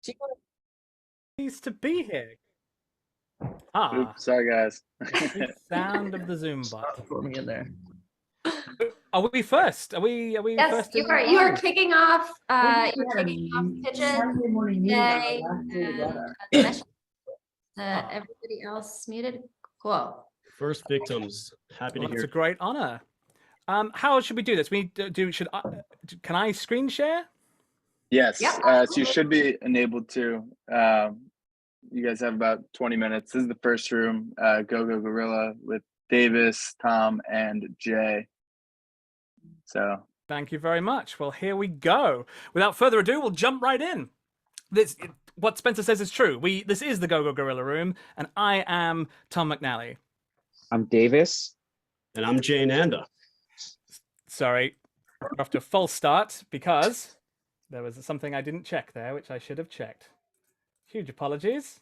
She needs to be here. Oops, sorry guys. The sound of the Zoom bot. Throw me in there. Are we first? Are we Yes, first? you are kicking off. You're kicking off pitches Sunday morning meeting on today. the last day together. Everybody else muted. Cool. First victims. Happy Well, to it's hear. a great honor. How should we do this? We do. Can I screen share? Yes, Yep. so you should be enabled to. You guys have about 20 minutes. This is the first room, GoGo Gorilla with Davis, Tom, and Jay. So Thank you very much. Well, here we go. Without further ado, we'll jump right in. What Spencer says is true. This is the GoGo Gorilla Room, and I am Tom McElhenney. I'm Davis. And I'm Jay Nanda. Sorry, we're off to a false start because there was something I didn't check there, which I should have checked. Huge apologies.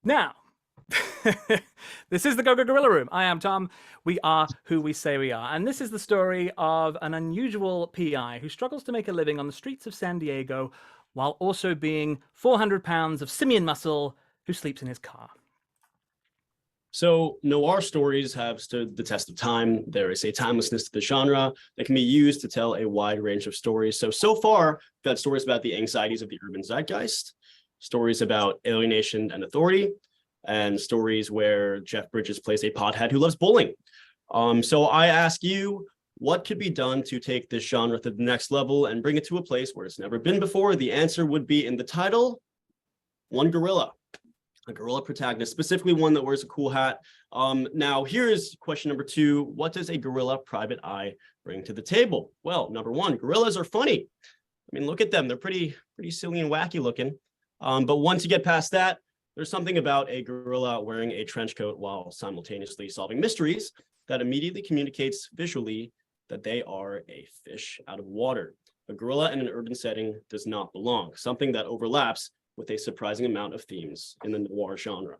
Now, this is the GoGo Gorilla Room. I am Tom. We are who we say we are. And this is the story of an unusual PI who struggles to make a living on the streets of San Diego while also being 400 pounds of simian muscle who sleeps in his car. So noir stories have stood the test of time. There is a timelessness to the genre that can be used to tell a wide range of stories. So far, we've got stories about the anxieties of the urban zeitgeist, stories about alienation and authority, and stories where Jeff Bridges plays a pothead who loves bowling. So I ask you, what could be done to take this genre to the next level and bring it to a place where it's never been before? The answer would be in the title, one gorilla. A gorilla protagonist, specifically one that wears a cool hat. Now, here's question number 2. What does a gorilla private eye bring to the table? Well, number 1, gorillas are funny. I mean, look at them. They're pretty silly and wacky looking. But once you get past that, there's something about a gorilla wearing a trench coat while simultaneously solving mysteries that immediately communicates visually that they are a fish out of water. A gorilla in an urban setting does not belong, something that overlaps with a surprising amount of themes in the noir genre.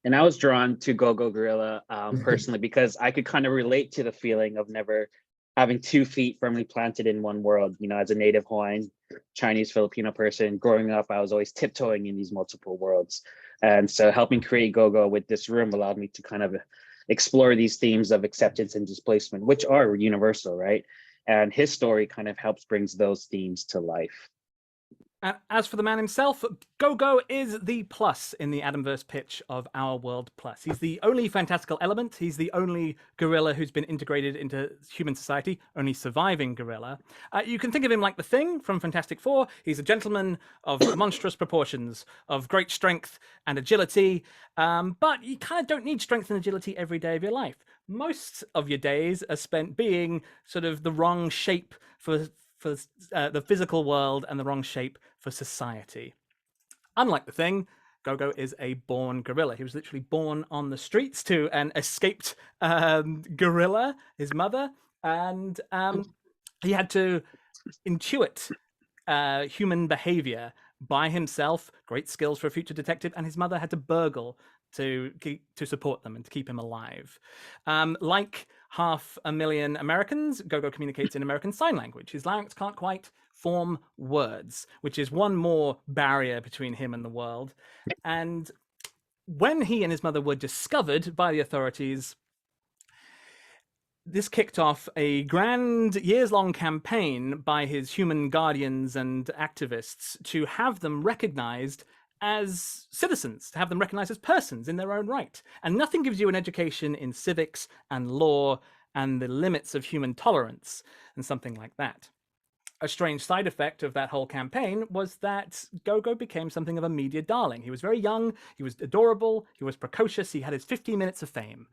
And I was drawn to GoGo Gorilla personally because I could kind of relate to the feeling of never having 2 feet firmly planted in one world. You know, as a native Hawaiian, Chinese, Filipino person, growing up, I was always tiptoeing in these multiple worlds. And so helping create GoGo with this room allowed me to kind of explore these themes of acceptance and displacement, which are universal, right? And his story kind of helps brings those themes to life. As for the man himself, GoGo is the plus in the Adamverse pitch of Our World Plus. He's the only fantastical element. He's the only gorilla who's been integrated into human society, only surviving gorilla. You can think of him like the Thing from Fantastic Four. He's a gentleman of monstrous proportions, of great strength and agility, but you kind of don't need strength and agility every day of your life. Most of your days are spent being sort of the wrong shape for the physical world and the wrong shape for society. Unlike the Thing, GoGo is a born gorilla. He was literally born on the streets to an escaped gorilla, his mother, and he had to intuit human behavior by himself, great skills for a future detective, and his mother had to burgle to support them and to keep him alive. Like 500,000 Americans, GoGo communicates in American Sign Language. His larynx can't quite form words, which is one more barrier between him and the world. And when he and his mother were discovered by the authorities, this kicked off a grand years-long campaign by his human guardians and activists to have them recognized as citizens, to have them recognized as persons in their own right. And nothing gives you an education in civics and law and the limits of human tolerance and something like that. A strange side effect of that whole campaign was that GoGo became something of a media darling. He was very young, he was adorable, he was precocious, he had his 15 minutes of fame.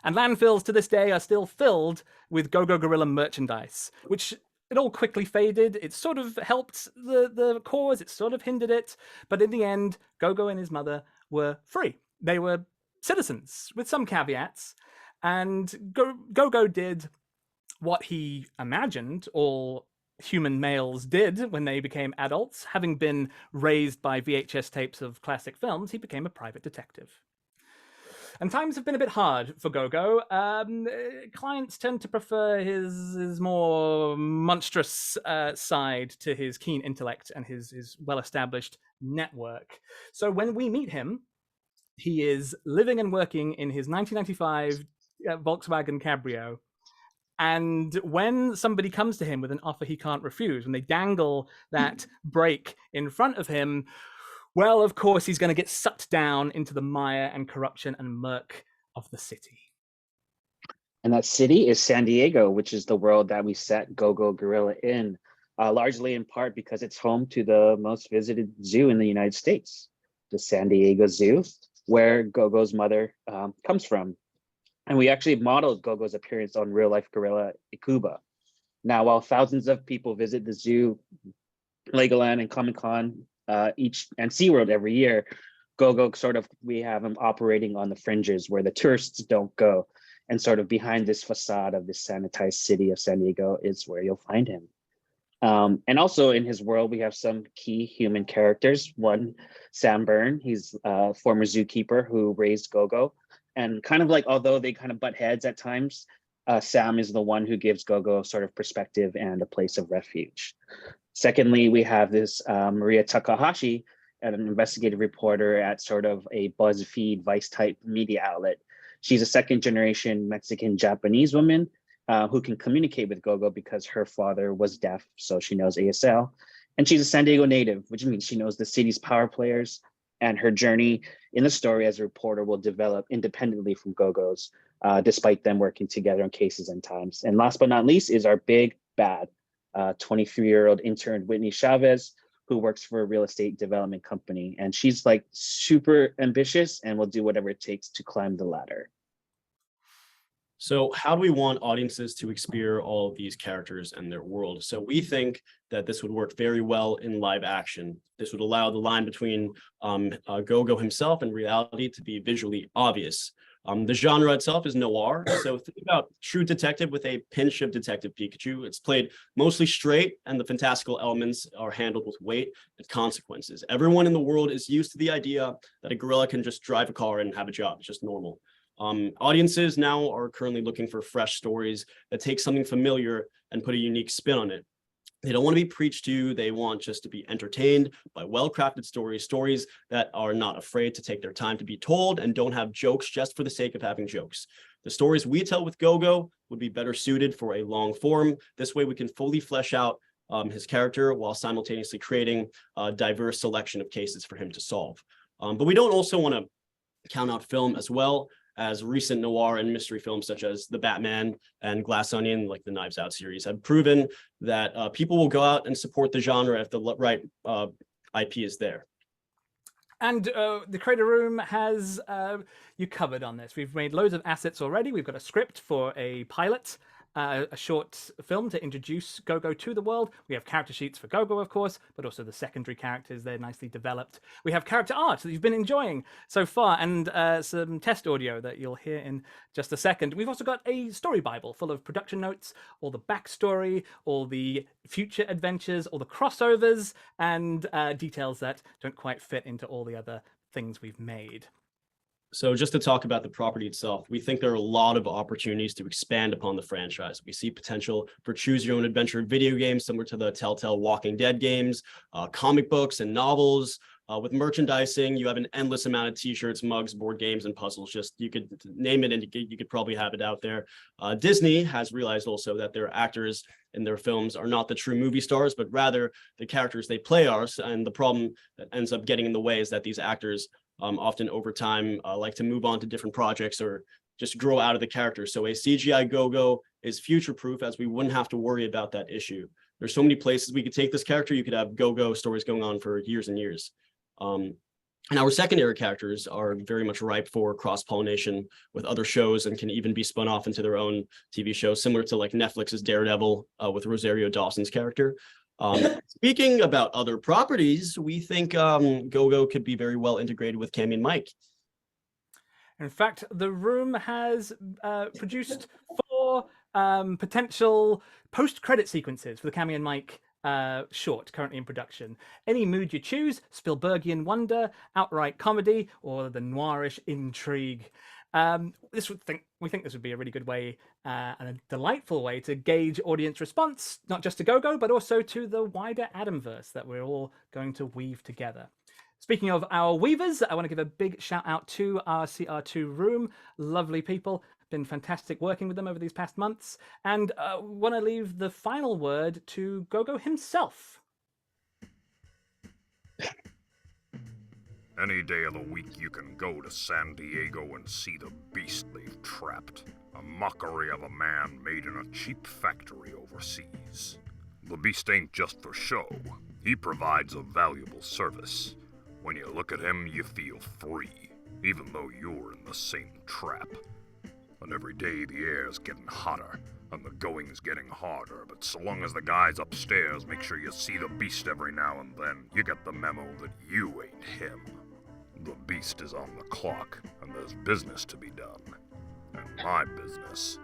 And landfills to this day are still filled with GoGo Gorilla merchandise, which it all quickly faded. It sort of helped the cause, it sort of hindered it, but in the end, GoGo and his mother were free. They were citizens, with some caveats, and GoGo did what he imagined all human males did when they became adults. Having been raised by VHS tapes of classic films, he became a private detective. And times have been a bit hard for GoGo. Clients tend to prefer his more monstrous side to his keen intellect and his well-established network. So when we meet him, he is living and working in his 1995 Volkswagen Cabrio. And when somebody comes to him with an offer he can't refuse, when they dangle that break in front of him, well, of course, he's going to get sucked down into the mire and corruption and murk of the city. And that city is San Diego, which is the world that we set GoGo Gorilla in, largely in part because it's home to the most visited zoo in the United States, the San Diego Zoo, where GoGo's mother comes from. And we actually modeled GoGo's appearance on real-life gorilla Ikuba. Now, while thousands of people visit the zoo, Legoland, and Comic-Con and SeaWorld every year, GoGo we have him operating on the fringes where the tourists don't go. And sort of behind this facade of this sanitized city of San Diego is where you'll find him. And also in his world, we have some key human characters. One, Sam Byrne, he's a former zookeeper who raised GoGo. And kind of like, although they kind of butt heads at times, Sam is the one who gives GoGo sort of perspective and a place of refuge. Secondly, we have this Maria Takahashi, an investigative reporter at sort of a BuzzFeed Vice type media outlet. She's a second generation Mexican Japanese woman who can communicate with GoGo because her father was deaf, so she knows ASL. And she's a San Diego native, which means she knows the city's power players, and her journey in the story as a reporter will develop independently from GoGo's, despite them working together on cases and times. And last but not least is our big bad 23-year-old intern, Whitney Chavez, who works for a real estate development company. And she's like super ambitious and will do whatever it takes to climb the ladder. So how do we want audiences to experience all of these characters and their world? So we think that this would work very well in live action. This would allow the line between GoGo himself and reality to be visually obvious. The genre itself is noir, so think about True Detective with a pinch of Detective Pikachu. It's played mostly straight, and the fantastical elements are handled with weight and consequences. Everyone in the world is used to the idea that a gorilla can just drive a car and have a job. It's just normal. Audiences now are currently looking for fresh stories that take something familiar and put a unique spin on it. They don't want to be preached to. They want just to be entertained by well-crafted stories that are not afraid to take their time to be told and don't have jokes just for the sake of having jokes. The stories we tell with GoGo would be better suited for a long form. This way we can fully flesh out his character while simultaneously creating a diverse selection of cases for him to solve. But we don't also want to count out film as well, as recent noir and mystery films such as The Batman and Glass Onion, like the Knives Out series, have proven that people will go out and support the genre if the right IP is there. And the Creator Room has you covered on this. We've made loads of assets already. We've got a script for a pilot, a short film to introduce GoGo to the world. We have character sheets for GoGo, of course, but also the secondary characters. They're nicely developed. We have character art that you've been enjoying so far, and some test audio that you'll hear in just a second. We've also got a story Bible full of production notes, all the backstory, all the future adventures, all the crossovers, and details that don't quite fit into all the other things we've made. So just to talk about the property itself, we think there are a lot of opportunities to expand upon the franchise. We see potential for choose your own adventure video games similar to the Telltale Walking Dead games, comic books and novels. With merchandising, you have an endless amount of t-shirts, mugs, board games, and puzzles. Just you could name it and you could probably have it out there. Disney has realized also that their actors in their films are not the true movie stars, but rather the characters they play are. And the problem that ends up getting in the way is that these actors often over time like to move on to different projects or just grow out of the character. So a CGI GoGo is future-proof, as we wouldn't have to worry about that issue. There's so many places we could take this character. You could have GoGo stories going on for years and years. And our secondary characters are very much ripe for cross-pollination with other shows and can even be spun off into their own TV shows, similar to like Netflix's Daredevil with Rosario Dawson's character. Speaking about other properties, we think GoGo could be very well integrated with Cammy and Mike. In fact, the room has produced 4 potential post-credit sequences for the Cammy and Mike short, currently in production. Any mood you choose, Spielbergian wonder, outright comedy, or the noirish intrigue. We think this would be a really good way and a delightful way to gauge audience response, not just to GoGo, but also to the wider Adamverse that we're all going to weave together. Speaking of our weavers, I want to give a big shout out to our CR2 room. Lovely people. Been fantastic working with them over these past months. And want to leave the final word to GoGo himself. Any day of the week you can go to San Diego and see the beast they've trapped. A mockery of a man made in a cheap factory overseas. The beast ain't just for show. He provides a valuable service. When you look at him, you feel free, even though you're in the same trap. And every day the air's getting hotter, and the going's getting harder, but so long as the guys upstairs make sure you see the beast every now and then, you get the memo that you ain't him. The beast is on the clock, and there's business to be done. And my business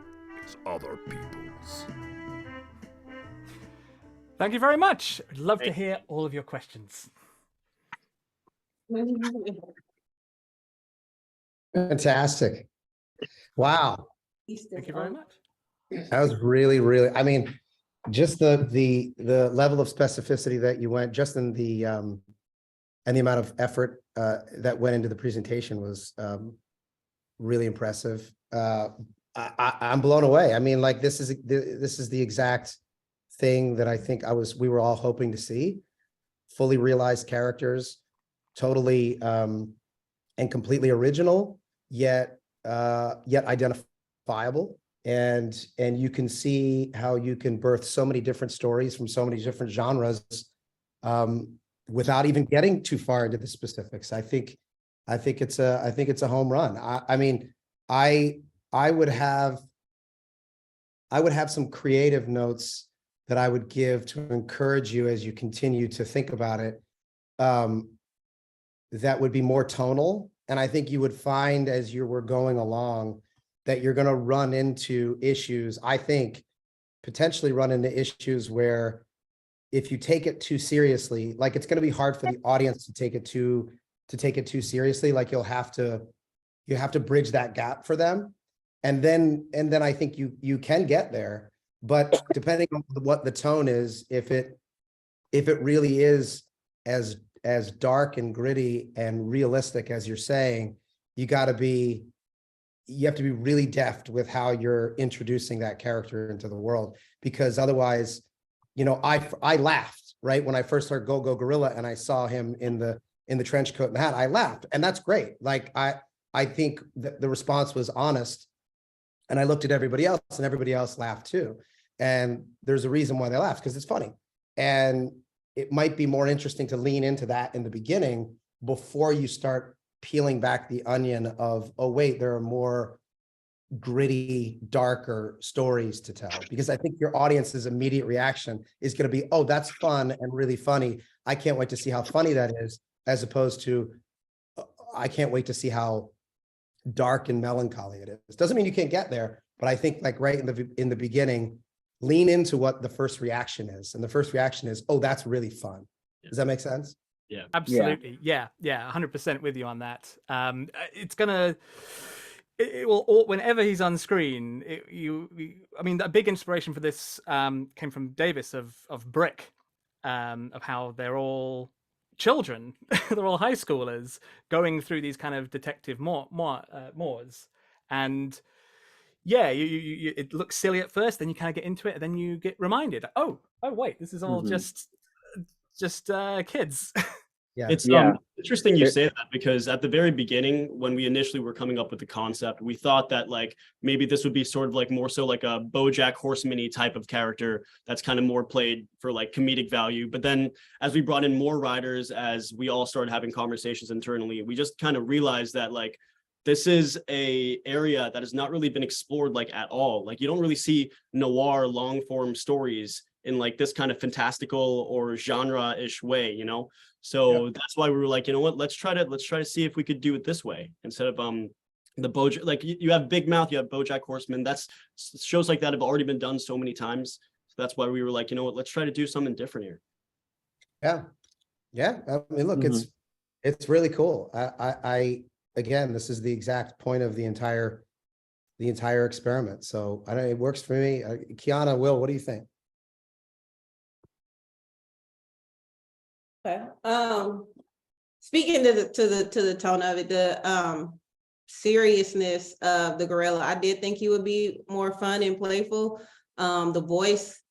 is other people's. Thank you very much. I'd love to hear all of your questions. Fantastic. Wow. Thank you very much. That was really, really, I mean, just the level of specificity that you went, just in the and the amount of effort that went into the presentation was really impressive. I'm blown away. I mean, like this is the exact thing that I think we were all hoping to see. Fully realized characters, totally and completely original, yet identifiable. And you can see how you can birth so many different stories from so many different genres without even getting too far into the specifics. I think it's a home run. I mean, I would have some creative notes that I would give to encourage you as you continue to think about it. That would be more tonal. And I think you would find as you were going along that you're going to run into issues, I think, potentially run into issues where if you take it too seriously, like it's going to be hard for the audience to take it too seriously. Like you have to bridge that gap for them. And then I think you can get there. But depending on what the tone is, if it really is as dark and gritty and realistic as you're saying, you have to be really deft with how you're introducing that character into the world, because otherwise, you know, I laughed right when I first heard GoGo Gorilla and I saw him in the trench coat and the hat. I laughed, and that's great. Like I think that the response was honest, and I looked at everybody else, and everybody else laughed too. And there's a reason why they laughed, because it's funny. And it might be more interesting to lean into that in the beginning before you start peeling back the onion of, oh, wait, there are more gritty, darker stories to tell. Because I think your audience's immediate reaction is going to be, oh, that's fun and really funny. I can't wait to see how funny that is, as opposed to, I can't wait to see how dark and melancholy it is. Doesn't mean you can't get there, but I think like right in the beginning, lean into what the first reaction is. And the first reaction is, oh, that's really fun. Does that make sense? Yeah, absolutely. Yeah. 100% with you on that. It will, whenever he's on screen, I mean, a big inspiration for this came from Davis of Brick, of how they're all children, they're all high schoolers going through these kind of detective mores, and yeah, it looks silly at first, then you kind of get into it, and then you get reminded, oh wait, this is all just kids. Yeah. It's interesting you say that, because at the very beginning, when we initially were coming up with the concept, we thought that like maybe this would be sort of like more so like a BoJack Horseman-y type of character that's kind of more played for like comedic value. But then as we brought in more writers, as we all started having conversations internally, we just kind of realized that like this is a area that has not really been explored like at all. Like you don't really see noir long form stories in like this kind of fantastical or genre-ish way, you know? So that's why we were like, you know what, let's try to see if we could do it this way instead of the BoJack. Like you have Big Mouth, you have BoJack Horseman. That's shows like that have already been done so many times. So that's why we were like, you know what, let's try to do something different here. Yeah. I mean, look, it's really cool. again, this is the exact point of the entire experiment. So I don't, it works for me. Kiana, Will, what do you think? Okay. Speaking to the tone of it, the seriousness of the gorilla, I did think he would be more fun and playful. The voice,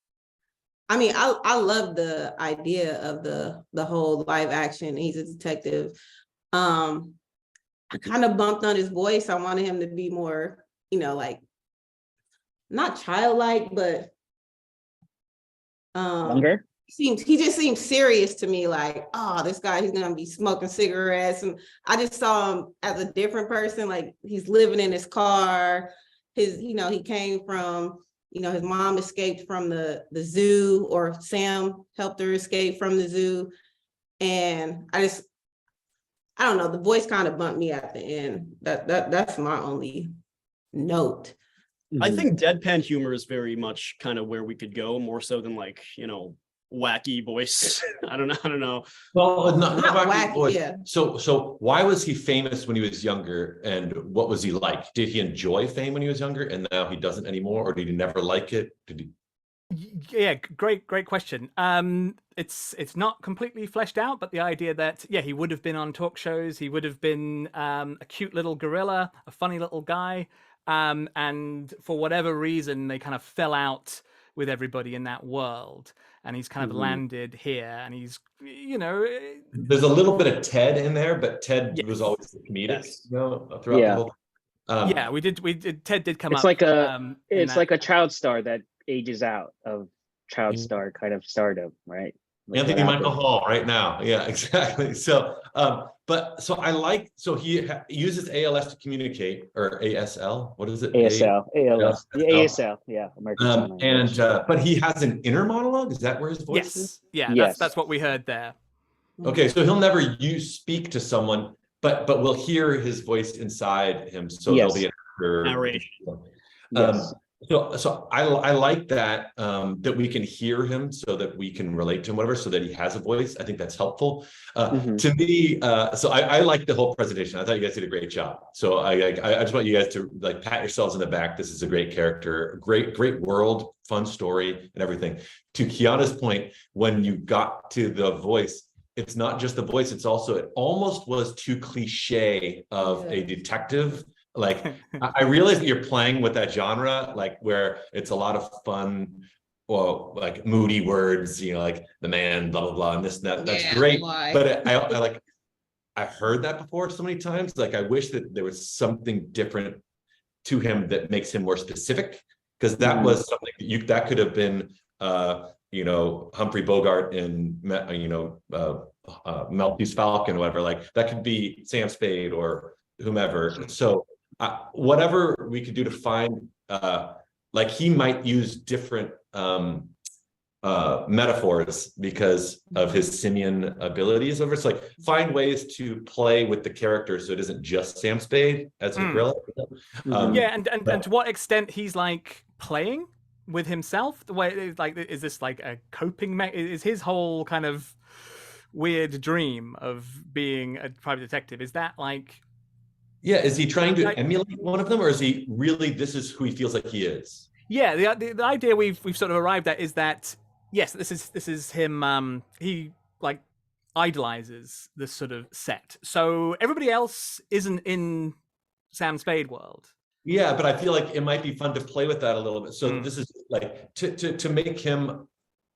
I mean, I love the idea of the whole live action. He's a detective. I kind of bumped on his voice. I wanted him to be more, you know, like not childlike, but Younger? he just seems serious to me, like, oh, this guy, he's gonna be smoking cigarettes. And I just saw him as a different person, like he's living in his car. He came from, his mom escaped from the zoo, or Sam helped her escape from the zoo. And I don't know, the voice kind of bumped me at the end. That's my only note. I think deadpan humor is very much kind of where we could go, more so than like, wacky voice. I don't know. Well, not wacky, voice. yeah. So why was he famous when he was younger, and what was he like? Did he enjoy fame when he was younger and now he doesn't anymore, or did he never like it? Did he? Yeah, great question. It's not completely fleshed out, but the idea that he would have been on talk shows, he would have been a cute little gorilla, a funny little guy, and for whatever reason they kind of fell out with everybody in that world, and he's kind of landed here, and he's There's a little bit of Ted in there, but Ted was always the comedic, throughout the whole. we did. Ted did come It's up. like a child star that ages out of child star kind of stardom, right? Like Anthony Michael Hall right now. Yeah, exactly. So, he uses ALS to communicate, or ASL. What is it? ASL, ALS, the ASL. Yeah, American Sign Language. But he has an inner monologue. Is that where his voice is? Yes, that's what we heard there. Okay, so he'll never speak to someone, but we'll hear his voice inside him. So there'll be a narration. So I like that that we can hear him, so that we can relate to him, whatever, so that he has a voice. I think that's helpful to me. So I like the whole presentation. I thought you guys did a great job. So I just want you guys to like pat yourselves in the back. This is a great character, great world, fun story, and everything. To Kiana's point, when you got to the voice, it's not just the voice. It's also, it almost was too cliche of a detective. Like, I realize that you're playing with that genre, like where it's a lot of fun, well, like moody words, like the man, blah, blah, blah, and this and that. That's great. But I heard that before so many times. Like, I wish that there was something different to him that makes him more specific, because that was something that could have been, Humphrey Bogart in, Maltese Falcon or whatever. Like, that could be Sam Spade or whomever. So whatever we could do to find, like, he might use different metaphors because of his simian abilities over. It's like, find ways to play with the character so it isn't just Sam Spade as a gorilla. And to what extent he's like playing with himself, the way, like, is this like a coping is his whole kind of weird dream of being a private detective, is that like, is he trying to emulate one of them, or is he really, this is who he feels like he is? The idea we've sort of arrived at is that, yes, this is him. He like idolizes this sort of set, so everybody else isn't in Sam Spade world. Yeah, but I feel like it might be fun to play with that a little bit. So this is like to make him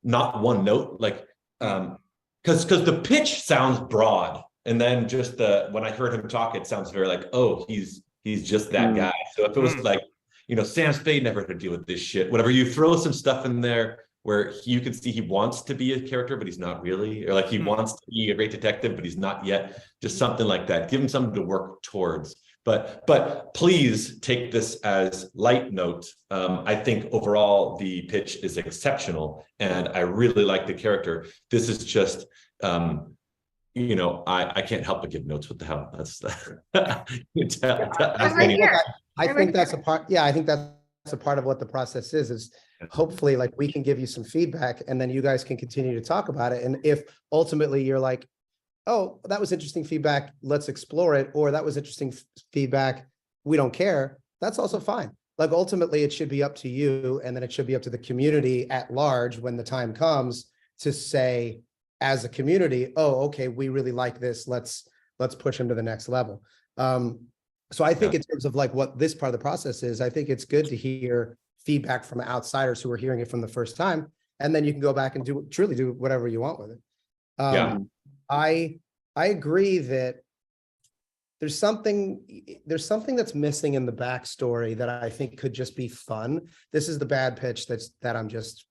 not one note, like because the pitch sounds broad. And then just when I heard him talk, it sounds very like, oh, he's just that guy. So if it was like, Sam Spade never had to deal with this shit, whatever, you throw some stuff in there where you can see he wants to be a character, but he's not really, or like he wants to be a great detective, but he's not yet, just something like that. Give him something to work towards. But please take this as light note. I think overall the pitch is exceptional, and I really like the character. This is just, I can't help but give notes. What the hell? That's I think that's a part. Yeah, I think that's a part of what the process is hopefully, like, we can give you some feedback, and then you guys can continue to talk about it. And if ultimately you're like, oh, that was interesting feedback, let's explore it, or that was interesting feedback, we don't care, that's also fine. Like ultimately it should be up to you, and then it should be up to the community at large when the time comes to say, as a community, oh, okay, we really like this, let's push them to the next level. So I think in terms of like what this part of the process is, I think it's good to hear feedback from outsiders who are hearing it from the first time, and then you can go back and truly do whatever you want with it. I agree that there's something that's missing in the backstory that I think could just be fun. This is the bad pitch that I'm just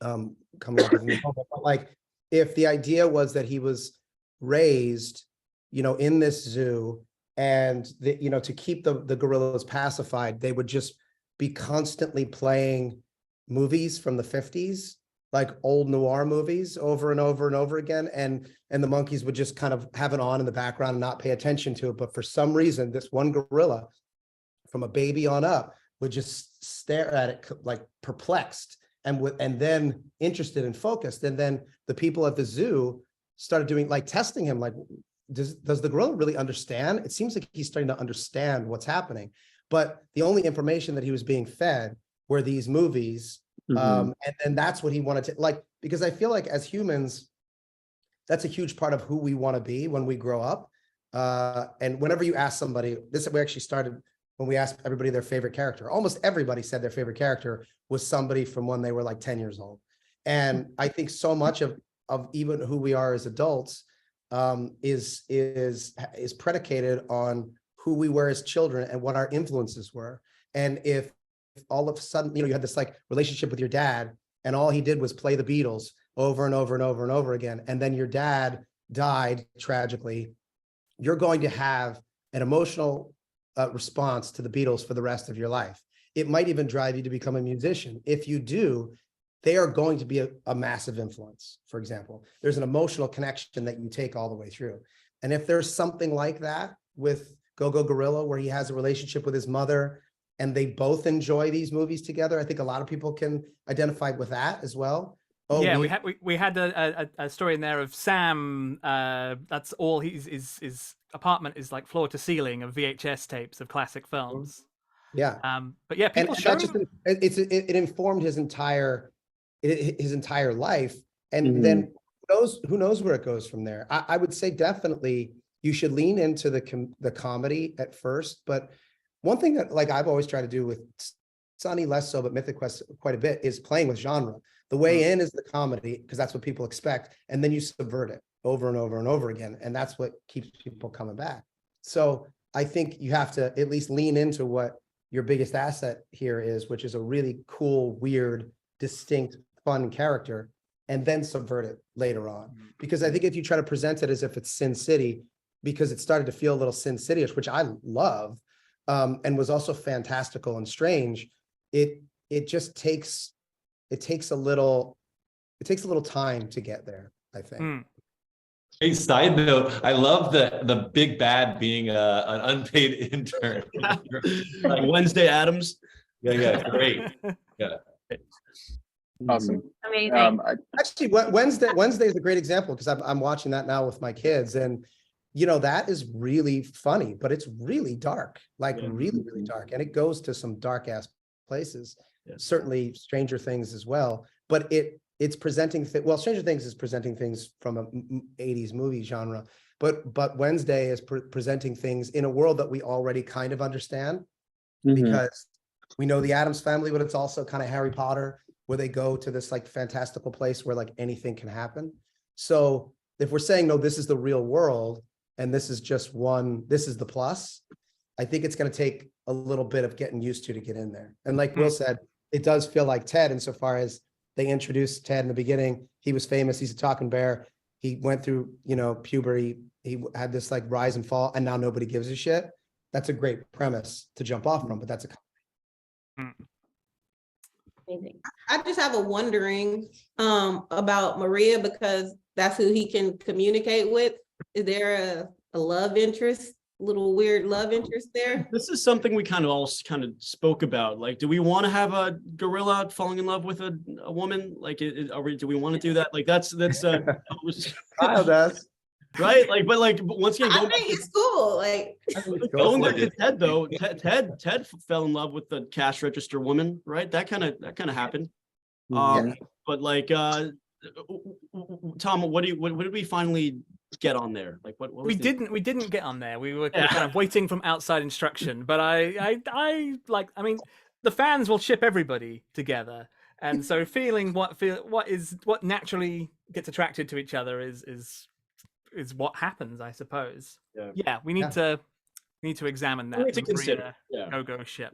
coming up with in the moment. But like, if the idea was that he was raised, in this zoo, and to keep the gorillas pacified, they would just be constantly playing movies from the 50s, like old noir movies over and over and over again. And the monkeys would just kind of have it on in the background and not pay attention to it. But for some reason, this one gorilla from a baby on up would just stare at it like perplexed and then interested and focused. And then the people at the zoo started doing like testing him, like, does the gorilla really understand? It seems like he's starting to understand what's happening. But the only information that he was being fed were these movies. And then that's what he wanted to like, because I feel like as humans, that's a huge part of who we want to be when we grow up. And whenever you ask somebody, we actually started when we asked everybody their favorite character. Almost everybody said their favorite character was somebody from when they were like 10 years old. And I think so much of even who we are as adults is predicated on who we were as children and what our influences were. And if all of a sudden, you had this like relationship with your dad, and all he did was play the Beatles over and over and over and over again, and then your dad died tragically, you're going to have an emotional response to the Beatles for the rest of your life. It might even drive you to become a musician. If you do, they are going to be a massive influence. For example, there's an emotional connection that you take all the way through. And if there's something like that with GoGo Gorilla, where he has a relationship with his mother and they both enjoy these movies together, I think a lot of people can identify with that as well. Oh, yeah, we had a story in there of Sam. That's all his apartment is, like floor to ceiling of VHS tapes of classic films. Yeah. But yeah, people show it informed his entire life, and then who knows where it goes from there. I would say definitely you should lean into the comedy at first, but one thing that like I've always tried to do with Sunny less so, but Mythic Quest quite a bit, is playing with genre. The way in is the comedy, because that's what people expect, and then you subvert it over and over and over again, and that's what keeps people coming back. So I think you have to at least lean into what your biggest asset here is, which is a really cool, weird, distinct, fun character, and then subvert it later on. Because I think if you try to present it as if it's Sin City, because it started to feel a little Sin City-ish, which I love, and was also fantastical and strange, it takes a little time to get there, I think. Hey, side note, I love the big bad being an unpaid intern. Like Wednesday Addams. Yeah, great. Yeah. Awesome. Amazing. Actually, Wednesday is a great example, because I'm watching that now with my kids, and that is really funny, but it's really dark, like really, really dark, and it goes to some dark ass places. Certainly Stranger Things as well, but it's presenting Stranger Things is presenting things from a 80s movie genre, but Wednesday is presenting things in a world that we already kind of understand, because we know the Addams Family, but it's also kind of Harry Potter, where they go to this like fantastical place where like anything can happen. So if we're saying, no, this is the real world, and this is the plus, I think it's going to take a little bit of getting used to get in there. And like Will said, it does feel like Ted, insofar as they introduced Ted in the beginning. He was famous. He's a talking bear. He went through, puberty. He had this like rise and fall, and now nobody gives a shit. That's a great premise to jump off from, but that's Amazing. I just have a wondering about Maria, because that's who he can communicate with. Is there a love interest, little weird love interest there? This is something we kind of spoke about. Like, do we want to have a gorilla falling in love with a woman? Like, do we want to do that? Like, that's Kyle does. right? Like, but once again, I going back think to it's cool. Like, going for back to it. Ted though, Ted fell in love with the cash register woman, right? That kind of happened. But like, Tom, what did we finally get on there? Like, what was We the- didn't get on there. We were Yeah. kind of waiting from outside instruction. But I like. I mean, the fans will ship everybody together, and so what naturally gets attracted to each other is what happens, I suppose. Yeah. We need to examine that. We need to and consider. Yeah. GoGo ship.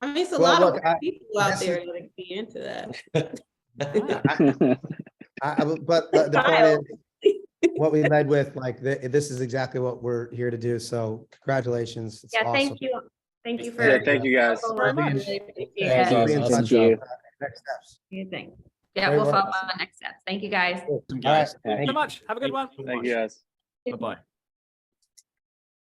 I mean, it's a Well, lot look, of people out this there is- that be into that. But the point is, what we led with, like, this is exactly what we're here to do. So congratulations. It's Yeah, awesome. thank you. Thank you for. Yeah, thank you guys. Very much. Really appreciate Thank it. you. Be in Awesome. touch Thank you. on next steps. Amazing. Yeah, Very we'll well. follow up on the next steps. Thank you guys. All right. Guys, Thank So you. much. Have a good one. Thank you guys. Bye bye.